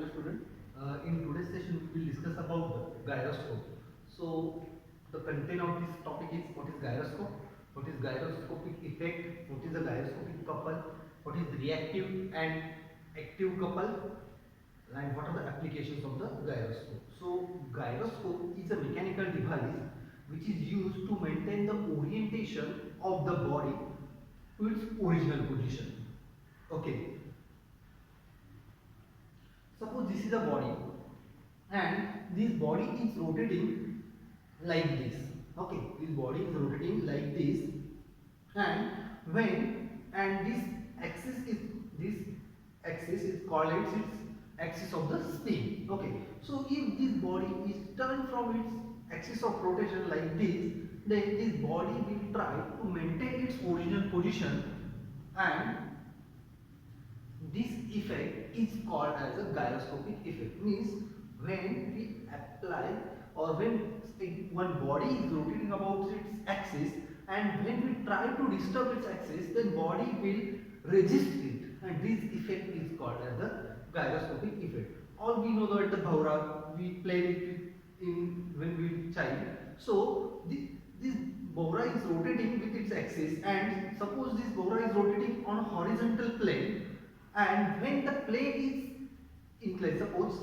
Hello student. In today's session we will discuss about the gyroscope. So the content of this topic is what is gyroscope, what is gyroscopic effect, what is the gyroscopic couple, what is reactive and active couple, and what are the applications of the gyroscope. So gyroscope is a mechanical device which is used to maintain the orientation of the body to its original position. Okay. Suppose this is a body and this body is rotating like this. Okay, this body is rotating like this, and when and this axis is called its axis of the spin. Okay, so if this body is turned from its axis of rotation like this, then this body will try to maintain its original position, and this effect is called as a gyroscopic effect. Means when we apply or when one body is rotating about its axis, and when we try to disturb its axis, then body will resist it, and this effect is called as the gyroscopic effect. All we know that the bhaura we play with in when we were child. So this bhaura is rotating with its axis, and suppose this bhaura is rotating on a horizontal plane, and when the plane is inclined, suppose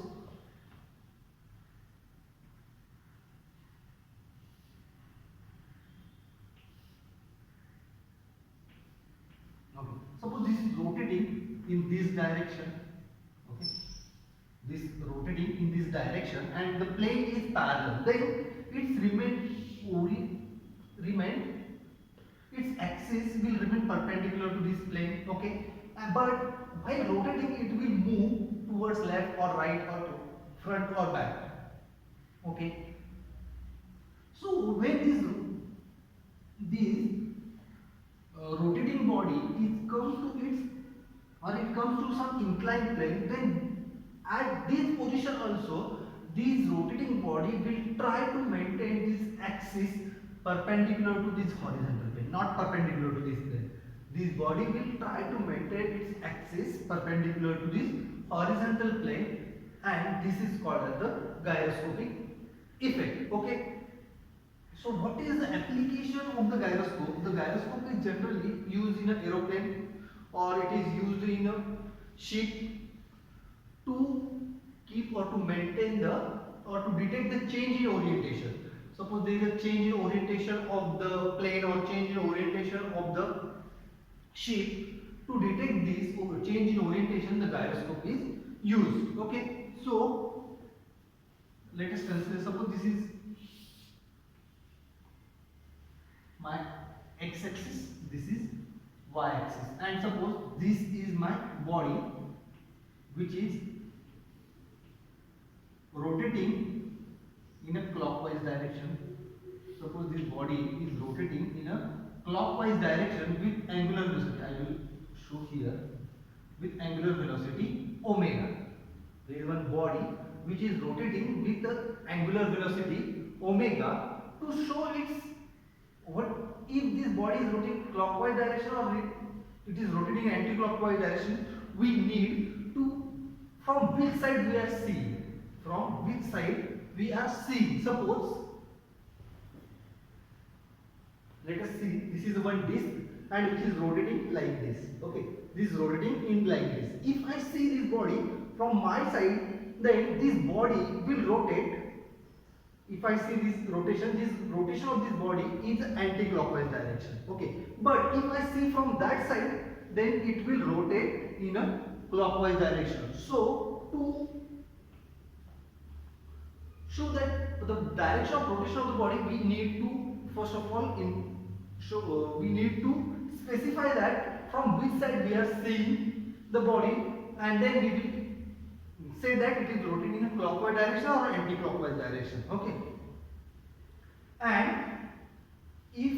suppose this is rotating in this direction. Okay, this rotating in this direction and the plane is parallel, then its remain its axis will remain perpendicular to this plane. Okay, but while rotating it will move towards left or right or front or back. Okay, so when this rotating body is comes to its or it comes to some inclined plane, then at this position also this rotating body will try to maintain this axis perpendicular to this horizontal plane, not perpendicular to this plane. This body will try to maintain its axis perpendicular to this horizontal plane, and this is called as the gyroscopic effect. Okay, so what is the application of the gyroscope? The gyroscope is generally used in an aeroplane, or it is used in a ship to keep or to maintain the or to detect the change in orientation. Suppose there is a change in orientation of the plane or change in orientation of the ship. To detect this change in orientation, the gyroscope is used. Okay, so let us consider, suppose this is my x-axis, this is y-axis, and suppose this is my body which is rotating in a clockwise direction. Suppose this body is rotating in a clockwise direction with angular velocity. I will show here with angular velocity omega. There is one body which is rotating with the angular velocity omega. To show its what if this body is rotating clockwise direction or it is rotating anti-clockwise direction, we need to from which side we are seeing, from which side we are seeing. Suppose let us see, this is one disc and which is rotating like this. Okay, this is rotating in like this. If I see this body from my side, then this body will rotate. If I see this rotation of this body is anti-clockwise direction. Okay, but if I see from that side, then it will rotate in a clockwise direction. So to show that the direction of rotation of the body, we need to first of all we need to specify that from which side we are seeing the body, and then we will say that it is rotating in a clockwise direction or anti-clockwise direction. Okay, and if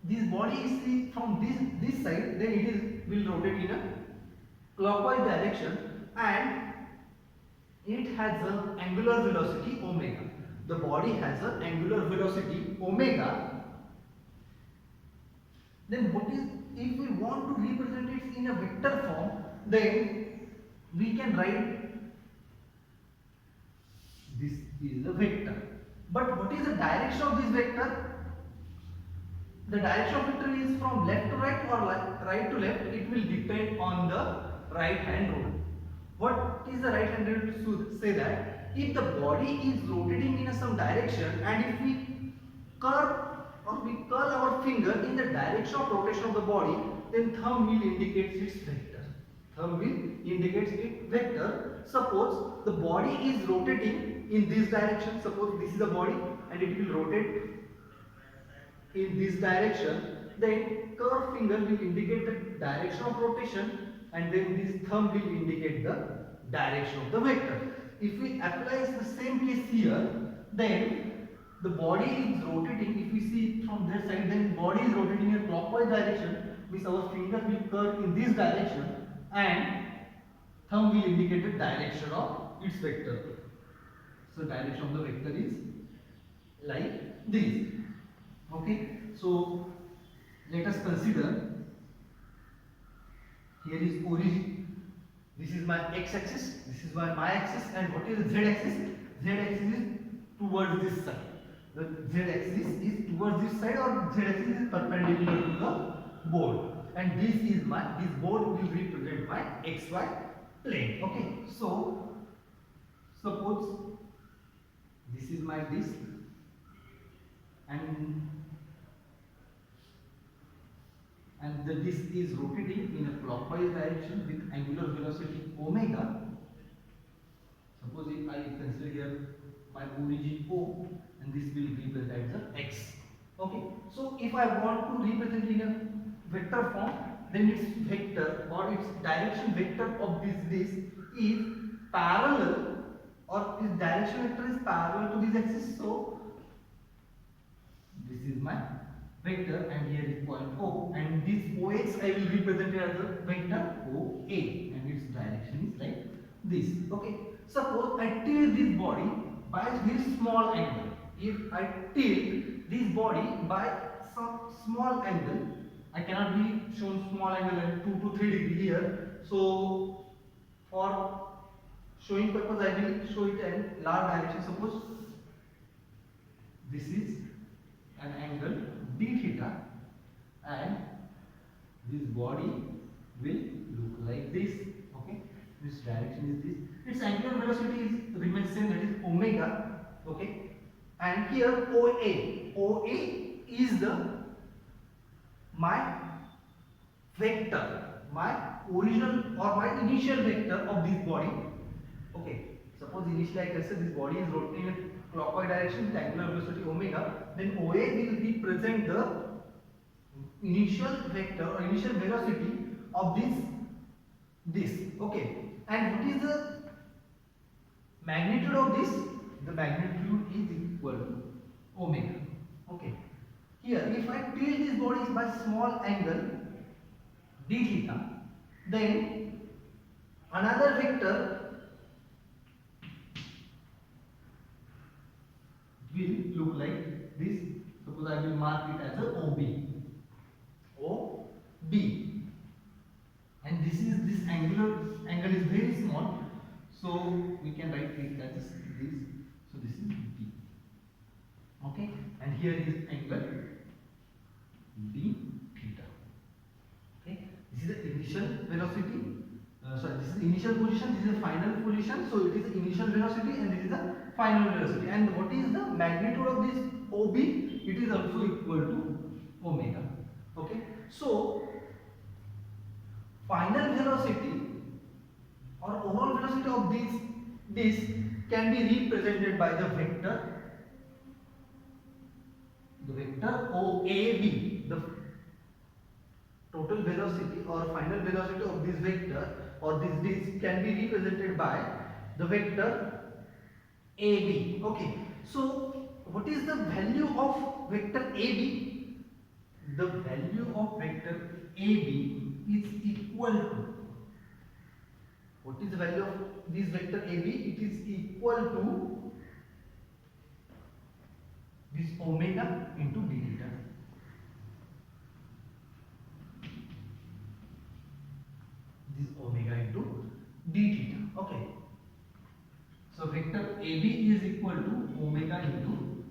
this body is seen from this side, then it is will rotate in a clockwise direction, and it has an angular velocity omega. The body has an angular velocity omega. Then what is, if we want to represent it in a vector form, then we can write this is the vector. But what is the direction of this vector? The direction of vector is from left to right or right to left. It will depend on the right hand rule. What is the right hand rule? To say that if the body is rotating in some direction, and if we curl our finger in the direction of rotation of the body, then thumb will indicate its vector. Thumb will indicate its vector. Suppose the body is rotating in this direction. Suppose this is the body and it will rotate in this direction. Then curved finger will indicate the direction of rotation, and then this thumb will indicate the direction of the vector. If we apply the same case here, then the body is rotating. If we see it from this side, then body is rotating in a clockwise direction, means our finger will curve in this direction and thumb will indicate the direction of its vector. So direction of the vector is like this. Okay, so let us consider, here is origin, this is my x-axis, this is my y-axis, and what is the z-axis? Z-axis is towards this side. The z-axis is towards this side, or z-axis is perpendicular to the board, and this board will represent my xy plane. Okay, so suppose this is my disc, and the disc is rotating in a clockwise direction with angular velocity omega. Suppose if I consider here my origin O, and this will represent the x. Okay, so if I want to represent in a vector form, then its vector or its direction vector of this disc is parallel, or its direction vector is parallel to this axis. So this is my vector, and here is point O, and this OX I will represent it as a vector OA, and its direction is like this. Okay, suppose I tilt this body by a very small angle. If I tilt this body by some small angle, I cannot be shown small angle at 2 to 3 degree here. So for showing purpose, I will show it in large direction. Suppose this is an angle d theta, and this body will look like this. Okay, this direction is this. Its angular velocity remains same, that is omega. Okay, and here OA is my vector, my original or my initial vector of this body. Okay, suppose initially I consider this body is rotating in clockwise direction with angular velocity omega, then OA will represent the initial vector or initial velocity of this disc. Okay, and what is the magnitude of this? The magnitude is equal to omega. Okay, here if I tilt this body by small angle d theta, then another vector will look like this. Suppose I will mark it as a OB, and this angle is very small, so we can write it as this. So this is B. Okay, and here is angle d theta. Okay, this is the initial velocity. This is the initial position, this is the final position. So it is the initial velocity, and this is the final velocity. And what is the magnitude of this OB? It is also equal to omega. Okay, so final velocity or overall velocity of this disc can be represented by the vector OAB. The total velocity or final velocity of this vector or this disc can be represented by the vector AB. Okay, so what is the value of vector AB? The value of vector AB is equal to, what is the value of this vector AB? It is equal to this omega into d theta. This omega into d theta. Okay. So vector AB is equal to omega into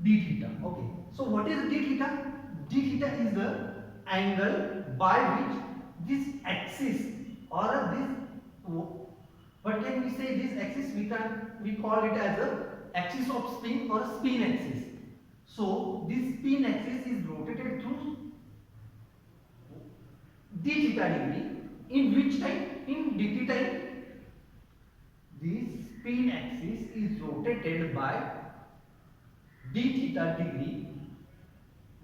d theta. Okay. So what is d theta? D theta is the angle by which this axis or this, what can we say, this axis we call it as a axis of spin or spin axis. So this spin axis is rotated through d theta degree. In which time? In dt time. This spin axis is rotated by d theta degree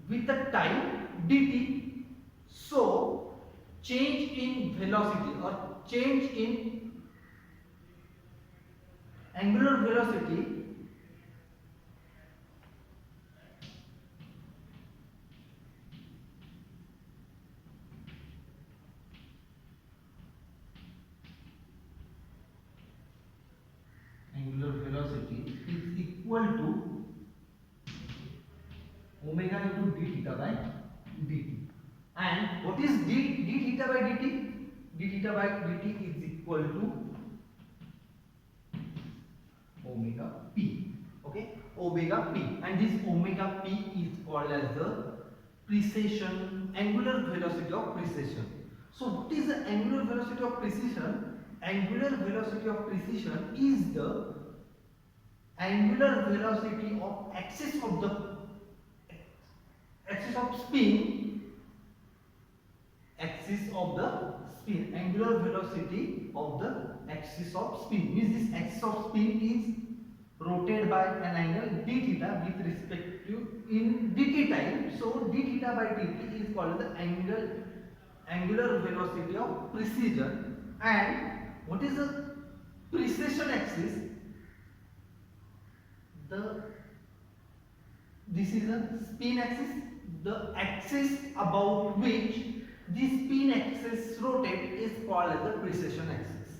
with the time dt. So change in velocity or change in angular velocity is equal to omega into d theta by dt. And what is d theta by dt? D theta by dt is equal to omega p. Okay, omega p, and this omega p is called as the precession, angular velocity of precession. So what is the angular velocity of precession? Angular velocity of precession is the angular velocity of axis of the axis of spin, angular velocity of the axis of spin means this axis of spin is rotated by an angle d theta with respect to in dt time. So d theta by dt is called the angular velocity of precession. And what is the precession axis? This is a spin axis, the axis about which the spin axis rotate is called as the precession axis.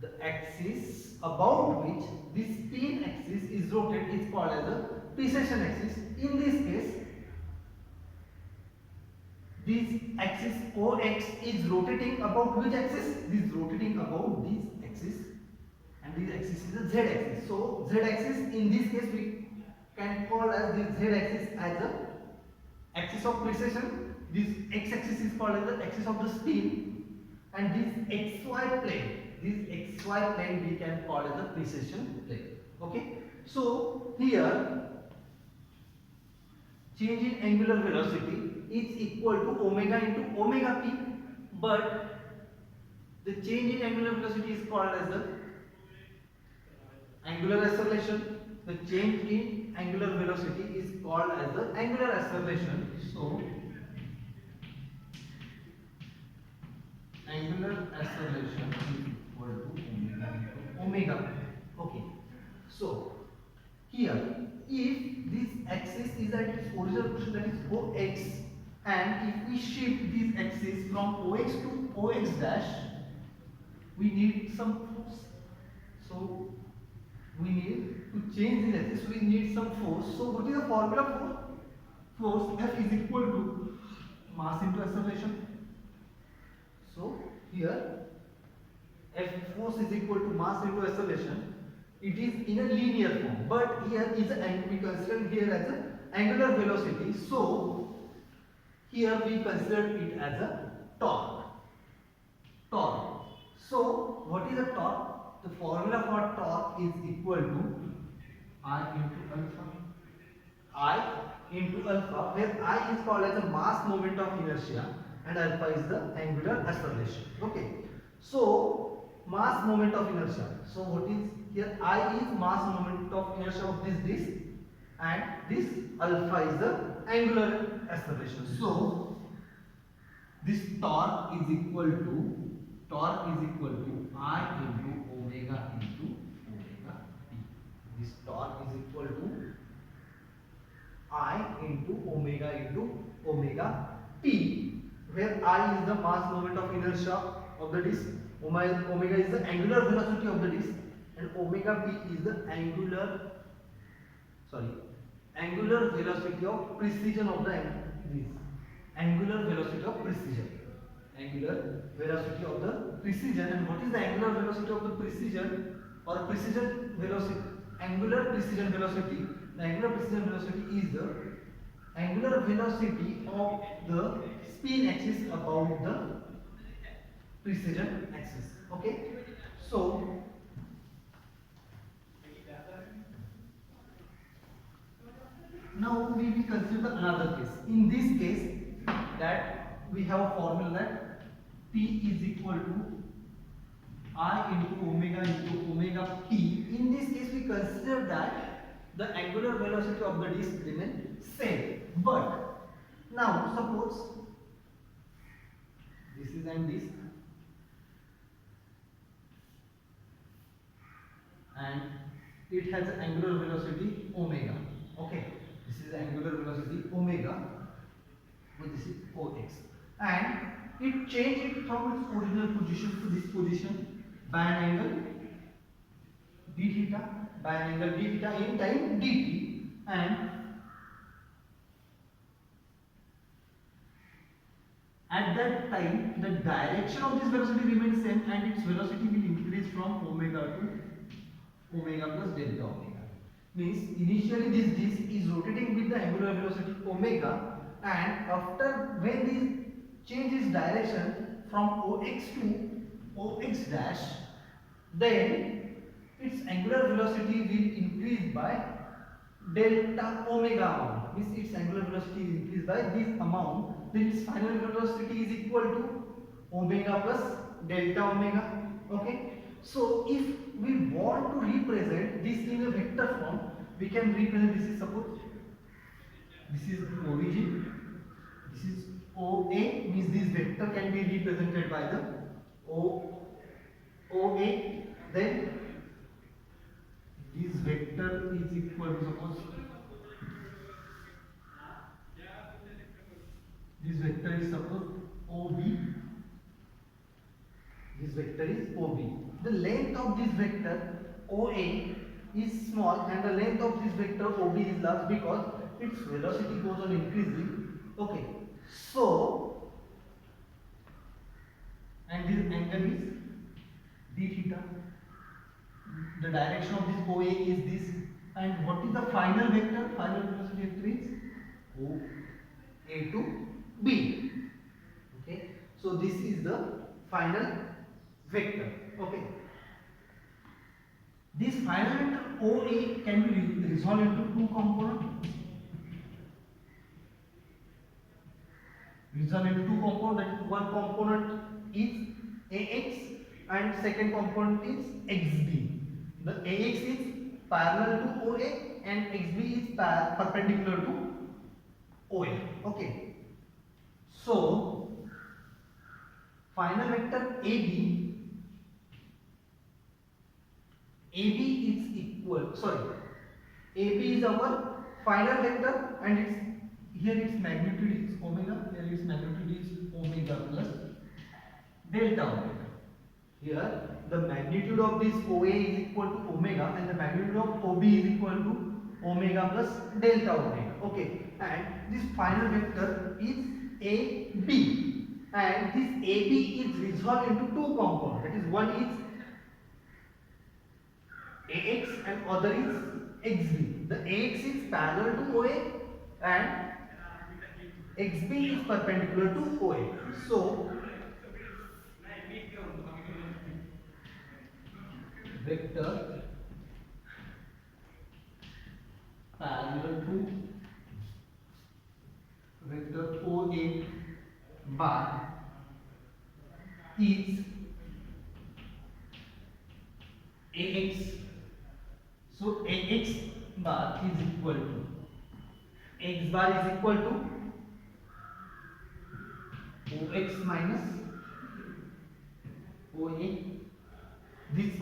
The axis about which the spin axis is rotated is called as the precession axis. In this case, this axis OX is rotating about which axis? This is rotating about this axis, and this axis is the Z axis. So Z axis, in this case we can call as this Z axis as the axis of precession. This X axis is called as the axis of the spin, and this XY plane we can call as the precession plane. Okay. So here change in angular velocity is equal to omega into omega p, but the change in angular velocity is called as the angular acceleration. The change in angular velocity is called as the angular acceleration. So angular acceleration is equal to omega into omega. Okay. So here, if this axis is at its original position, that is OX, and if we shift this axis from OX to OX dash, we need some force. So we need to change this axis, we need some force. So what is the formula for force? F is equal to mass into acceleration. So here F force is equal to mass into acceleration. It is in a linear form, but here is we consider here as an angular velocity. So here we consider it as a torque. So what is a torque? The formula for torque is equal to I into alpha, where I is called as the mass moment of inertia and alpha is the angular acceleration. Okay. So mass moment of inertia. So what is here? I is mass moment of inertia of this disk, and this alpha is the angular acceleration. So this torque is equal to I into omega p. This torque is equal to I into omega p, where I is the mass moment of inertia of the disk, omega is the angular velocity of the disk, and omega p is the angular velocity of precision of the disk. Angular velocity of precision. angular velocity of the precision. And what is the angular velocity of the precision or precision velocity? Angular precision velocity. The angular precision velocity is the angular velocity of the spin axis about the precision axis. Okay, so now we will consider another case. In this case, that we have a formula that P is equal to I into omega P. In this case, we consider that the angular velocity of the disc remains same. But now suppose this is an disc and it has an angular velocity omega. Okay, this is angular velocity omega, but this is OX, and it changed it from its original position to this position by an angle d theta, by an angle d theta in time dt, and at that time the direction of this velocity remains same and its velocity will increase from omega to omega plus delta omega. Means initially this disc is rotating with the angular velocity omega, and after when this changes direction from OX to OX dash, then its angular velocity will increase by delta omega amount. Means its angular velocity is increased by this amount, then its final velocity is equal to omega plus delta omega. Okay, so if we want to represent this in a vector form, we can represent this is, suppose this is origin, this is OA, means this vector can be represented by the OA, then this vector is equal to, suppose this vector is, suppose OB, this vector is OB. The length of this vector OA is small and the length of this vector OB is large because its velocity goes on increasing. Okay, so and this angle is d theta. The direction of this OA is this, and what is the final vector? Final velocity vector is OA to B. Okay, so this is the final vector. Okay, this final vector OA can be resolved into two components. Resolved into two components. That is, one component is AX and second component is XB. The AX is parallel to OA and XB is perpendicular to OA. Okay, so final vector AB is equal, AB is our final vector and its here its magnitude is omega, here its magnitude is omega plus delta omega. Here the magnitude of this OA is equal to omega and the magnitude of OB is equal to omega plus delta omega. Okay, and this final vector is AB, and this AB is resolved into two components. That is, one is AX and other is XB. The AX is parallel to OA and XB is perpendicular to OA. So vector parallel to vector OA bar is AX. So AX bar is equal to X bar is equal to OX minus OA. This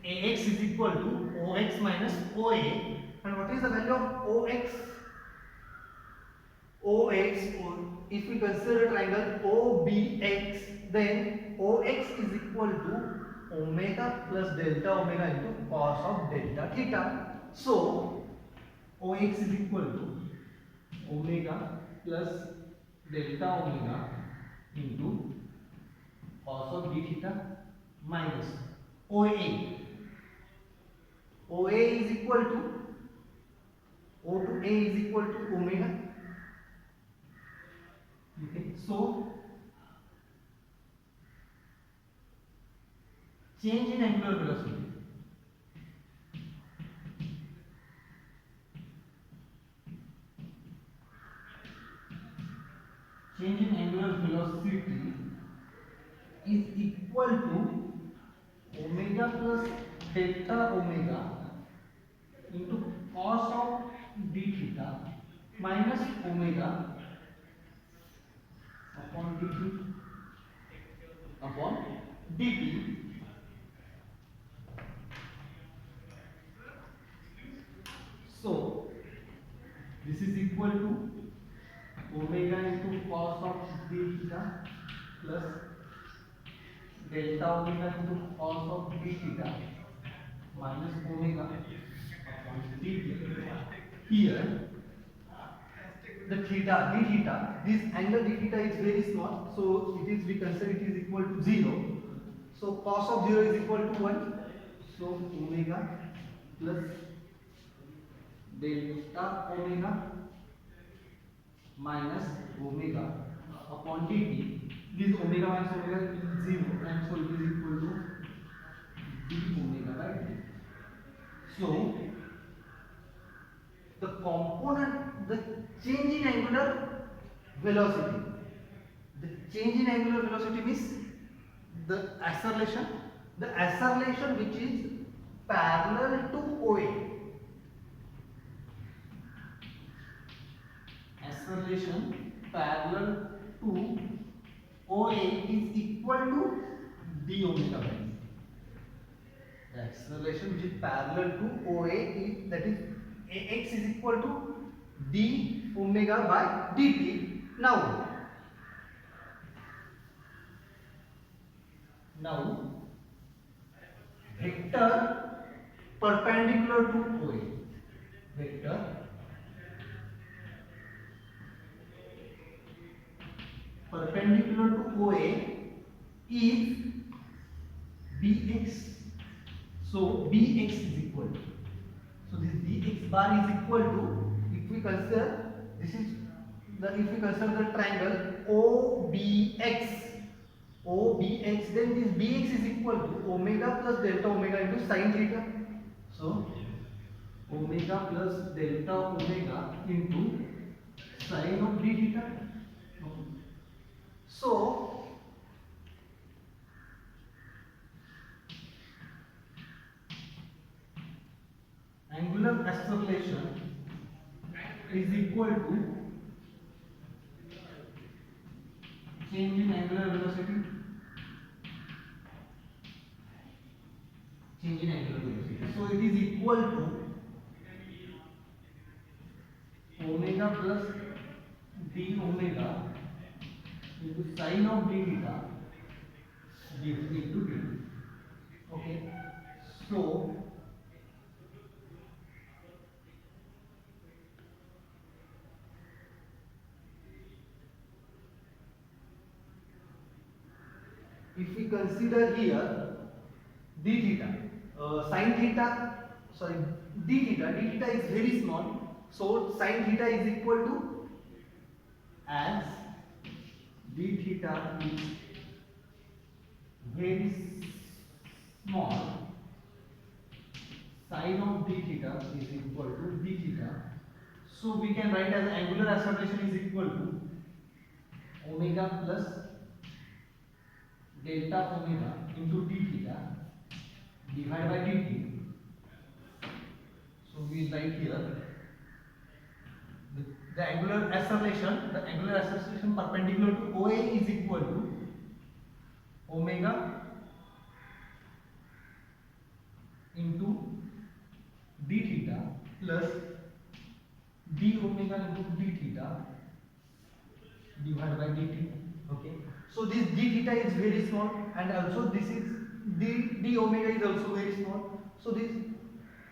AX is equal to OX minus OA. And what is the value of OX? OX, if we consider a triangle OBX, then OX is equal to omega plus delta omega into cos of delta theta. So OX is equal to omega plus delta omega into cos of d theta minus OA. OA is equal to O to A is equal to omega. Okay, so change in angular velocity. Change in angular velocity is equal to omega plus delta omega into cos of d theta minus omega upon dt upon dt. So this is equal to omega into cos of d theta plus delta omega into cos of d theta minus omega upon dt. Here the theta d theta, this angle d theta is very small, so it is, we consider it is equal to 0. So cos of 0 is equal to 1. So omega plus delta omega minus omega upon dt. This omega minus omega is 0, and so it is equal to d omega by dt. So the component, the change in angular velocity, the change in angular velocity means the acceleration which is parallel to OA. Acceleration parallel to OA is equal to d omega by dt. The acceleration which is parallel to OA is, that is, AX is equal to d omega by dt. Now vector perpendicular to OA, vector perpendicular to OA is bx. So bx is equal to, so this bx bar is equal to, if we consider, this is the, if we consider the triangle OBX, then this bx is equal to omega plus delta omega into sin theta. So omega plus delta omega into sin of d theta. So angular acceleration is equal to change in angular velocity, change in angular velocity. So it is equal to omega plus d omega into sin of d theta into d. Okay, so if we consider here d theta, sin theta, sorry, d theta is very small, so sin theta is equal to, as d theta is very small, sin of d theta is equal to d theta. So we can write as angular acceleration is equal to omega plus delta omega into d theta divided by dt. So we write here the angular acceleration perpendicular to OA is equal to omega into d theta plus d omega into d theta divided by dt. Okay, so this d theta is very small, and also this is d omega is also very small. So this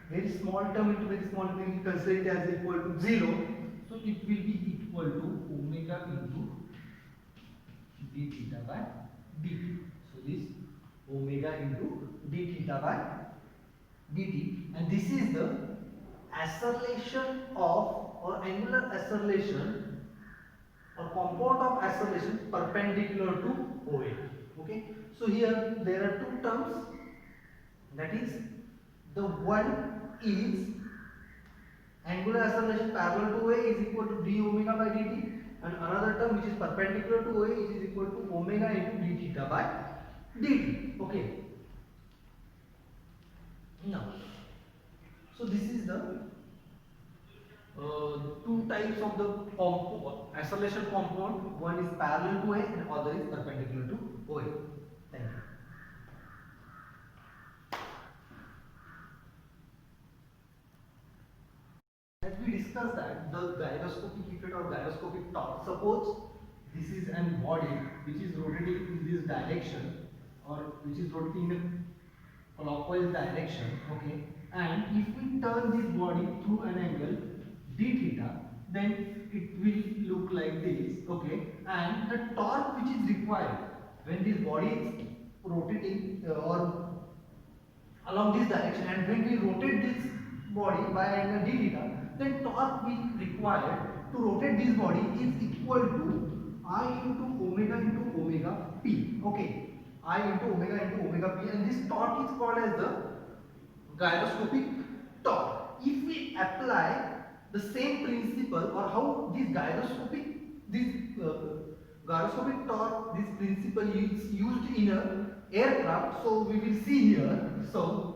very small term into very small term, we consider it as equal to 0. So it will be equal to omega into d theta by dt. this omega into d theta by dt, and this is the acceleration of or angular acceleration or compound of acceleration perpendicular to OA. Okay, so here there are two terms, that is the one is angular acceleration parallel to OA is equal to d omega by dt, and another term which is perpendicular to OA is equal to omega into d theta by dt. Okay, now so this is the two types of the acceleration compound. One is parallel to A and other is perpendicular to OA. Thank you. As we discussed that the gyroscopic effect or gyroscopic torque, suppose this is an body which is rotating in this direction or which is rotating in a clockwise direction, okay, and if we turn this body through an angle d theta, then it will look like this, okay, and the torque which is required when this body is rotating or along this direction, and when we rotate this body by angle d theta, then torque we required to rotate this body is equal to I into omega p. Okay, I into omega p, and this torque is called as the gyroscopic torque. If we apply the same principle, or how this gyroscopic torque, this principle is used in a aircraft, so we will see here. So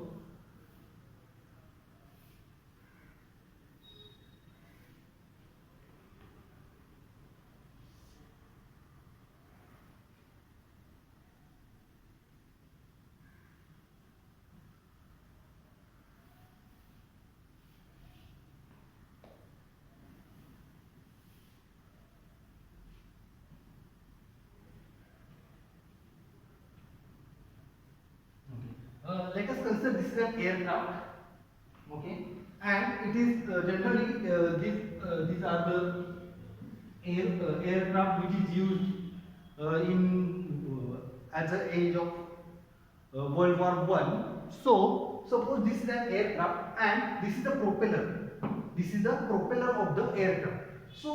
let us consider this is an aircraft, okay, and it is generally these are the aircraft which is used in at the age of World War One. So suppose this is an aircraft and this is the propeller. This is the propeller of the aircraft. So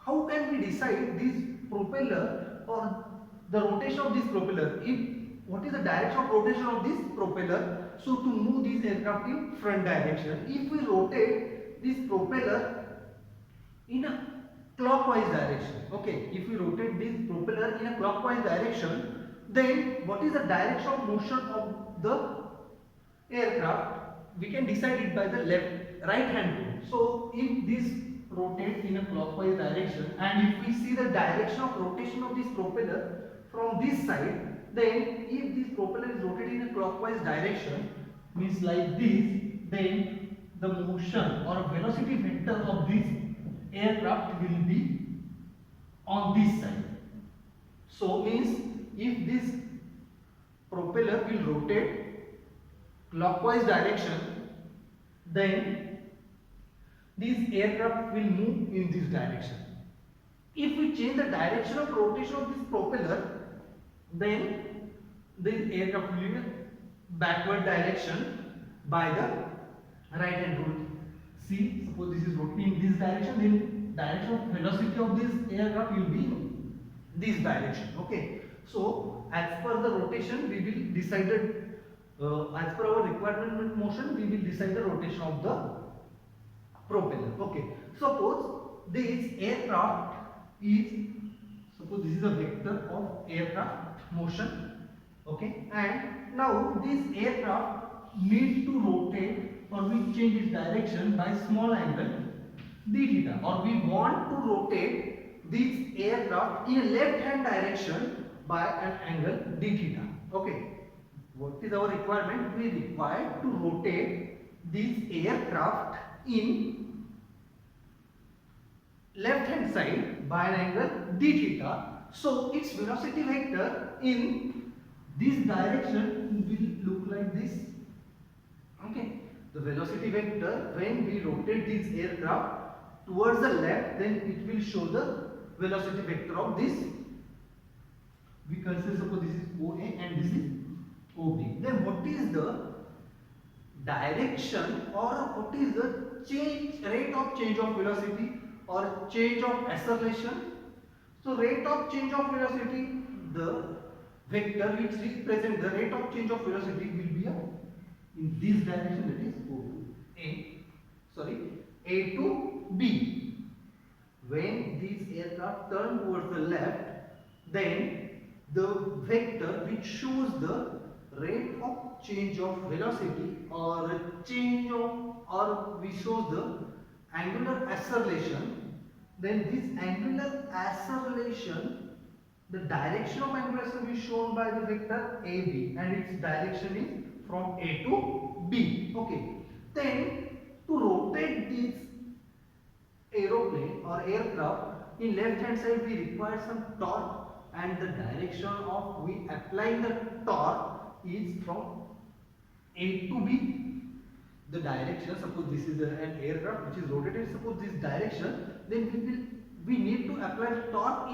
how can we decide this propeller or the rotation of this propeller? If what is the direction of rotation of this propeller? So to move this aircraft in front direction, if we rotate this propeller in a clockwise direction, okay, if we rotate this propeller in a clockwise direction, then what is the direction of motion of the aircraft? We can decide it by the right hand rule. So if this rotates in a clockwise direction, and if we see the direction of rotation of this propeller from this side, then if this propeller is rotated in a clockwise direction, means like this, then the motion or velocity vector of this aircraft will be on this side. So means if this propeller will rotate clockwise direction, then this aircraft will move in this direction. If we change the direction of rotation of this propeller, then this aircraft will be in a backward direction by the right hand rule. See, suppose this is rotating in this direction, then direction of velocity of this aircraft will be in this direction. Okay, so as per the rotation we will decide as per our requirement motion we will decide the rotation of the propeller. Okay, suppose this aircraft is, suppose this is a vector of aircraft motion, okay, and now this aircraft needs to rotate or we change its direction by small angle d theta, or we want to rotate this aircraft in a left hand direction by an angle d theta. Okay, what is our requirement? We require to rotate this aircraft in left hand side by an angle d theta. So its velocity vector in this direction will look like this. Okay, the velocity vector when we rotate this aircraft towards the left, then it will show the velocity vector of this We consider suppose this is OA and this is OB. Then what is the direction or what is the rate of change of velocity or change of acceleration? So rate of change of velocity, the vector which represents the rate of change of velocity will be in this direction, that is A to B. When this aircraft turn towards the left, then the vector which shows the rate of change of velocity or change of or which shows the angular acceleration, then this angular acceleration, the direction of angular acceleration is shown by the vector AB and its direction is from A to B. Okay. Then to rotate this aeroplane or aircraft, in left hand side we require some torque, and the direction of we apply the torque is from A to B. The direction, suppose this is an aircraft which is rotated, suppose this direction, then we need to apply torque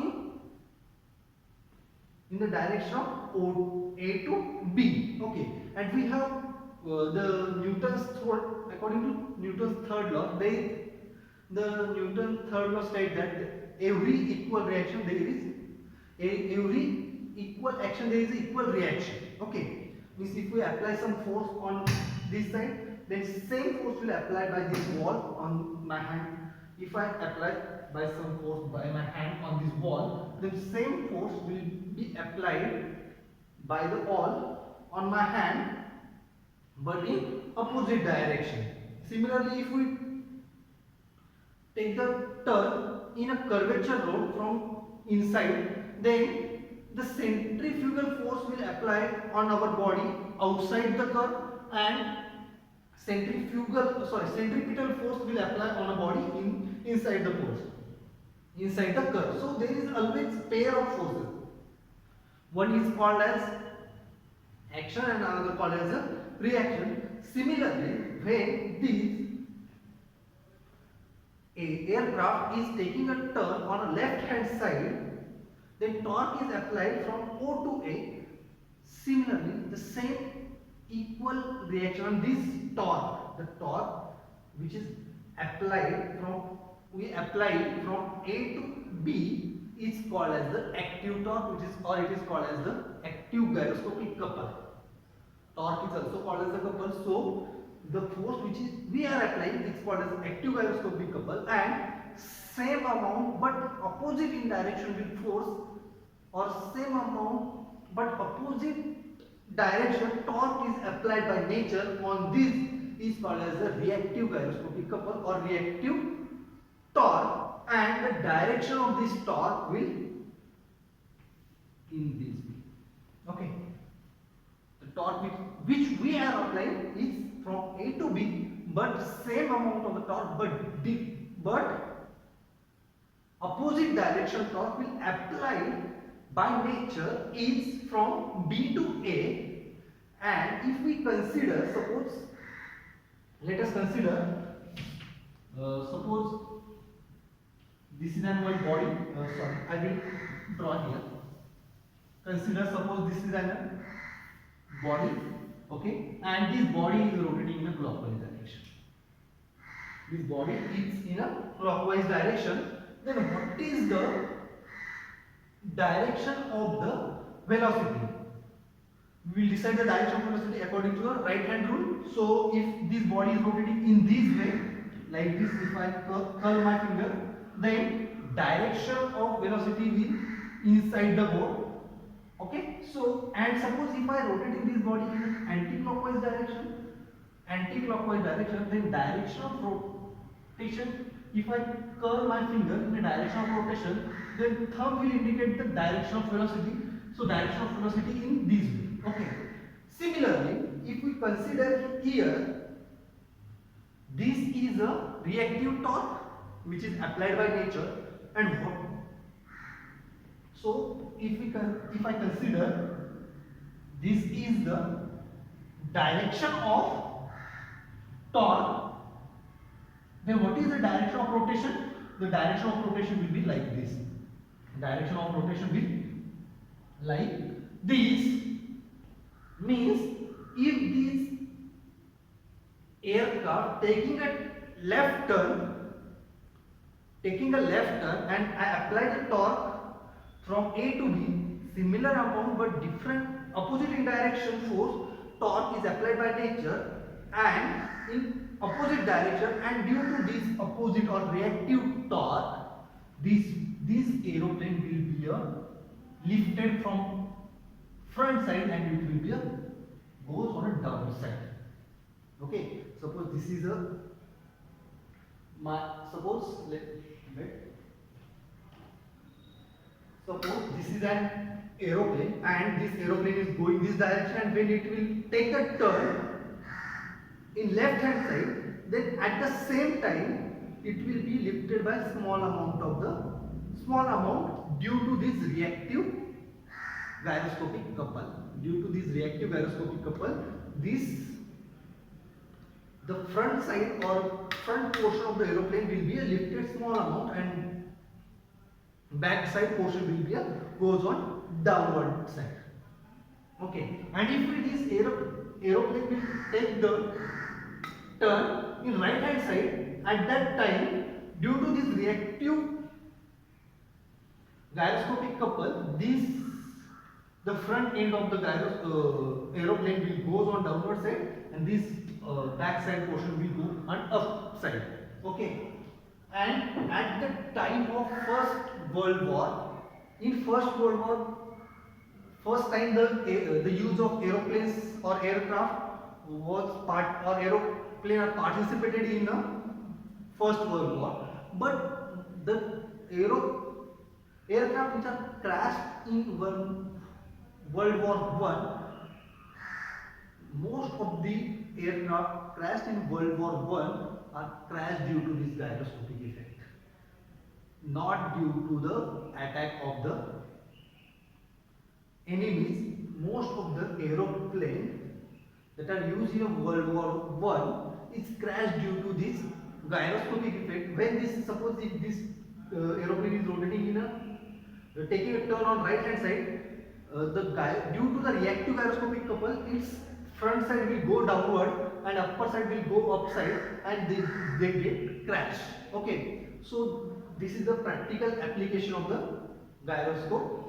in the direction of A to B. Okay, and we have the Newton's third, according to Newton's third law, the Newton's third law states that every equal reaction there is every equal action there is equal reaction. Okay, means if we apply some force on this side, then same force will apply by this wall on my hand. If I apply by some force by my hand on this wall, then same force will be applied by the wall on my hand, but in opposite direction. Similarly, if we take the turn in a curvature road from inside, then the centrifugal force will apply on our body outside the curve, and centripetal force will apply on a body inside the curve. So there is always pair of forces. One is called as action and another called as a reaction. Similarly, when this aircraft is taking a turn on a left hand side, then torque is applied from O to A. Similarly, the same equal reaction on this torque, the torque which is applied from A to B is called as the active torque, it is called as the active gyroscopic couple. Torque is also called as the couple. So the force which we are applying is called as active gyroscopic couple, and same amount but opposite in direction with force, or same amount but opposite direction torque is applied by nature on this is called as the reactive gyroscopic couple or reactive torque, and the direction of this torque will in this way. Okay, the torque which we are applying is from A to B, but same amount of the torque, but opposite direction torque will apply by nature is from B to A. And if we consider, let us consider, suppose this is an one body, I will draw here. Consider, suppose this is an body, okay, and this body is rotating in a clockwise direction. This body is in a clockwise direction. Then what is the direction of the velocity? We will decide the direction of velocity according to the right hand rule. So if this body is rotating in this way, like this, if I curl my finger, then direction of velocity will inside the board. Okay, so and suppose if I rotating this body in an anti-clockwise direction, then direction of rotation, if I curl my finger in the direction of rotation, then thumb will indicate the direction of velocity. So direction of velocity in this way. Okay. Similarly, if we consider here, this is a reactive torque which is applied by nature, and what? So if I consider this is the direction of torque, then what is the direction of rotation? The direction of rotation will be like this. Direction of rotation will like this, means if this aircraft taking a left turn and I apply the torque from A to B, similar amount but different opposite in direction force torque is applied by nature and in opposite direction, and due to this opposite or reactive torque, this aeroplane will be lifted from front side and it will be goes on a downward side. Okay, suppose this is a suppose this is an aeroplane and this aeroplane is going this direction, and when it will take a turn in left hand side, then at the same time it will be lifted by small amount due to this reactive gyroscopic couple. Due to this reactive gyroscopic couple, the front side or front portion of the aeroplane will be a lifted small amount and back side portion will be goes on downward side. Okay, and if this aeroplane will take the turn in right hand side, at that time due to this reactive gyroscopic couple, the front end of the aeroplane will goes on downward side and this back side portion will go on up side. Okay, and at the time of First World War, in First World War, first time the use of aeroplanes or aircraft was part or aeroplane are participated in the First World War, but the aircraft which are crashed in World War One, most of the aircraft crashed in World War One are crashed due to this gyroscopic effect, not due to the attack of the enemies. Most of the aeroplane that are used in World War One is crashed due to this gyroscopic effect. When this, suppose if this aeroplane is rotating in taking a turn on right hand side, due to the reactive gyroscopic couple, its front side will go downward and upper side will go upside and they get crashed. Okay, so this is the practical application of the gyroscope